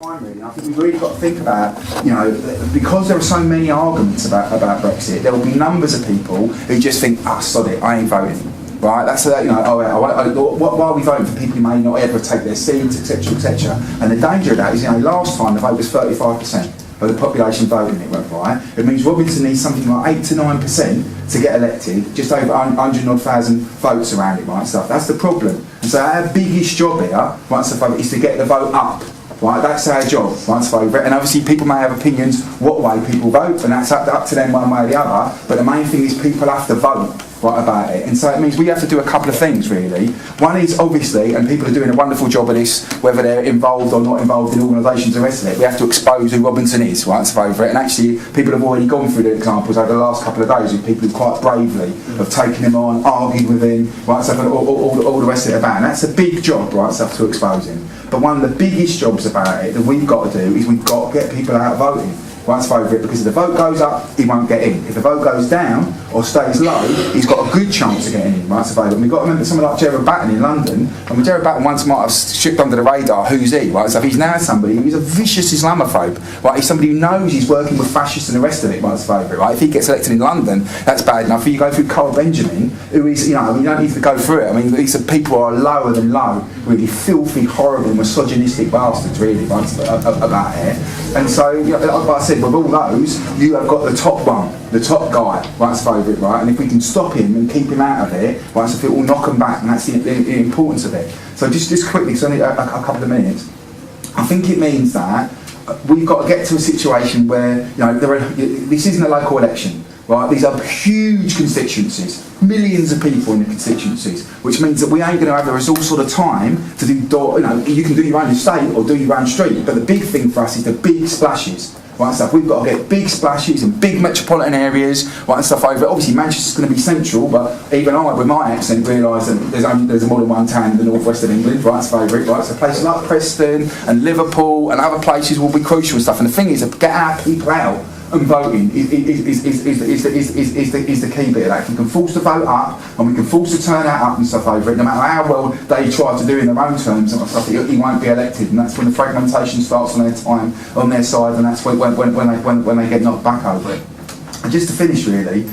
Really, I think we've really got to think about, because there are so many arguments about Brexit, there will be numbers of people who just think, sod it, I ain't voting. Right, that's why are we voting for people who may not ever take their seats, etc., etc. And the danger of that is, last time the vote was 35% of the population voting it, right? It means Robinson needs something like 8 to 9% to get elected, just over 100,000 votes around it, right? Stuff. That's the problem. And so our biggest job here, is to get the vote up. Right, that's our job, right, to vote. And obviously people may have opinions what way people vote, and that's up to them one way or the other, but the main thing is people have to vote, right, about it. And so it means we have to do a couple of things, really. One is, obviously, and people are doing a wonderful job of this, whether they're involved or not involved in organisations and the rest of it, we have to expose who Robinson is, right, to vote for it. And actually, people have already gone through the examples over the last couple of days with people who quite bravely have taken him on, argued with him, right, so all the rest of it about. And that's a big job, right, so to expose him. But one of the biggest jobs about it that we've got to do is we've got to get people out voting. Right, to vote for it, because if the vote goes up, he won't get in. If the vote goes down or stays low, he's got a good chance of getting in, right, to vote. And we've got to remember someone like Gerard Batten in London, and Gerard Batten once might have shipped under the radar, who's he, right? So if he's now somebody who's a vicious Islamophobe, right? He's somebody who knows he's working with fascists and the rest of it, right, to vote for it, right? If he gets elected in London, that's bad enough. If you go through Carl Benjamin, who is, you don't need to go through it. I mean, these are people who are lower than low, really filthy, horrible, misogynistic bastards, really, right, about it. And so, like I said, with all those, you have got the top one, the top guy, right, to vote for it, right? And if we can stop him and keep him out of it, right, so it will knock him back, and that's the importance of it. So just quickly, because only a couple of minutes, I think it means that we've got to get to a situation where, this isn't a local election. Right, these are huge constituencies, millions of people in the constituencies, which means that we ain't going to have the resource or the time to do, you can do your own estate or do your own street, but the big thing for us is the big splashes, right, and stuff. We've got to get big splashes in big metropolitan areas, right, and stuff over. Obviously Manchester's going to be central, but even I, with my accent, realise that there's more than one town in the northwest of England, right, it's favourite, right, so places like Preston and Liverpool and other places will be crucial and stuff, and the thing is, to get our people out and voting is the key bit of that. If we can force the vote up and we can force the turnout up and stuff over it, no matter how well they try to do in their own terms and stuff, he won't be elected, and that's when the fragmentation starts on their side, and that's when they get knocked back over it. And just to finish, really,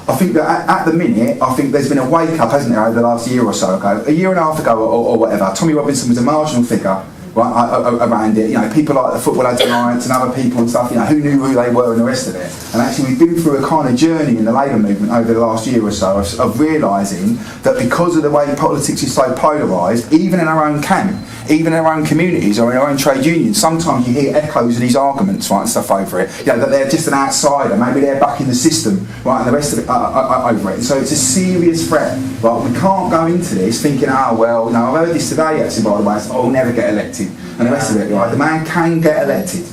I think that at the minute, I think there's been a wake up, hasn't there, over the last year or so ago, a year and a half ago or whatever. Tommy Robinson was a marginal figure, right, around it, people like the Football Alliance and other people and stuff, who knew who they were and the rest of it. And actually we've been through a kind of journey in the Labour movement over the last year or so of realising that because of the way politics is so polarised, even in our own camp, even in our own communities or in our own trade unions, sometimes you hear echoes of these arguments, right, and stuff over it, that they're just an outsider, maybe they're back in the system, right, and the rest of it over it. And so it's a serious threat, right? We can't go into this thinking, I've heard this today actually, by the way, I'll never get elected, and the rest of it, right? The man can get elected,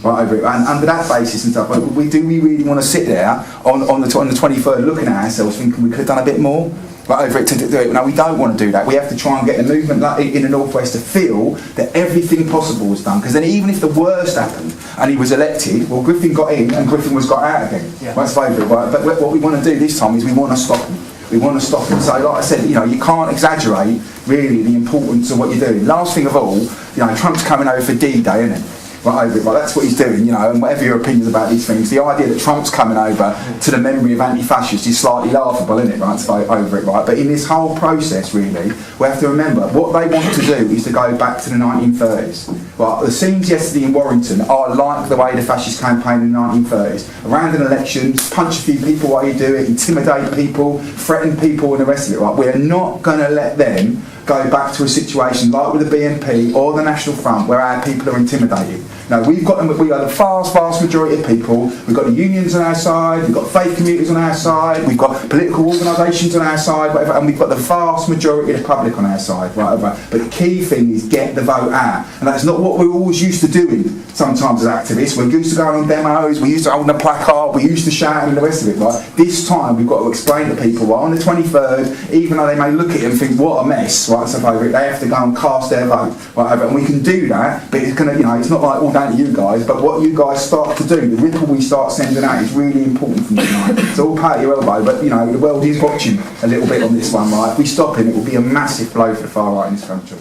right, over it, and under that basis and stuff. But do we really want to sit there on the 23rd looking at ourselves thinking we could have done a bit more, right, over it to do it? No, we don't want to do that. We have to try and get the movement in the northwest to feel that everything possible was done, because then even if the worst happened and he was elected, well, Griffin got in and Griffin was got out again. Yeah. That's favourite, right? But what we want to do this time is we want to stop him. We want to stop him. So, like I said, you can't exaggerate really the importance of what you're doing. Last thing of all, Trump's coming over for D-Day, isn't it? Right, over it. Well, that's what he's doing, and whatever your opinions about these things, the idea that Trump's coming over to the memory of anti-fascists is slightly laughable, isn't it, right, to vote over it, right? But in this whole process, really, we have to remember, what they want to do is to go back to the 1930s. Right, the scenes yesterday in Warrington are like the way the fascist campaigned in the 1930s. Around an election, punch a few people while you do it, intimidate people, threaten people and the rest of it, right? We're not going to let them go back to a situation like with the BNP or the National Front where our people are intimidated. No, we are the vast majority of people. We've got the unions on our side, we've got faith communities on our side, we've got political organisations on our side, whatever, and we've got the vast majority of the public on our side, right? But the key thing is get the vote out, and that's not what we're always used to doing. Sometimes as activists, we're used to going on demos, we used to hold a placard, we used to shout and the rest of it, right? This time we've got to explain to people, right, on the 23rd, even though they may look at it and think, what a mess, right, so over it, they have to go and cast their vote, right, over it. And we can do that, but it's going to, it's not like all down to you guys, but what you guys start to do, the ripple we start sending out is really important from tonight. It's all part of your elbow, but the world is watching a little bit on this one, right? If we stop him, it will be a massive blow for the far right in this country.